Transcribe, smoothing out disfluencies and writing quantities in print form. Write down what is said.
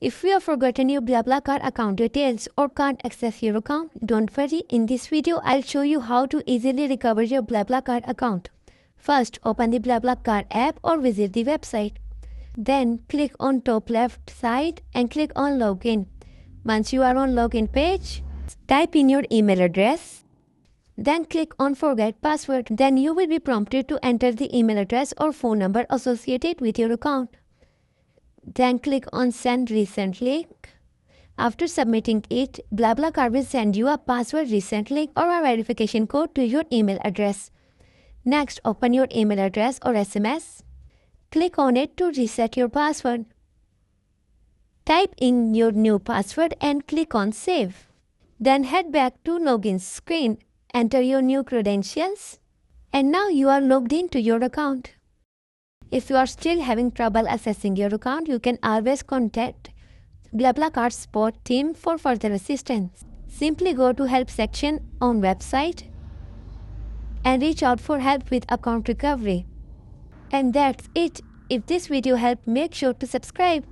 If you have forgotten your BlaBlaCar account details or can't access your account, don't worry. In this video, I'll show you how to easily recover your BlaBlaCar account. First, open the BlaBlaCar app or visit the website. Then, click on top left side and click on Login. Once you are on Login page, type in your email address. Then click on Forget Password. Then you will be prompted to enter the email address or phone number associated with your account. Then click on Send Recent Link. After submitting it, BlaBlaCar will send you a password reset link or a verification code to your email address. Next, open your email address or SMS. Click on it to reset your password. Type in your new password and click on Save. Then head back to Login screen. Enter your new credentials. And now you are logged into your account. If you are still having trouble accessing your account, you can always contact BlaBlaCar support team for further assistance. Simply go to Help section on website and reach out for help with account recovery. And that's it. If this video helped, make sure to subscribe.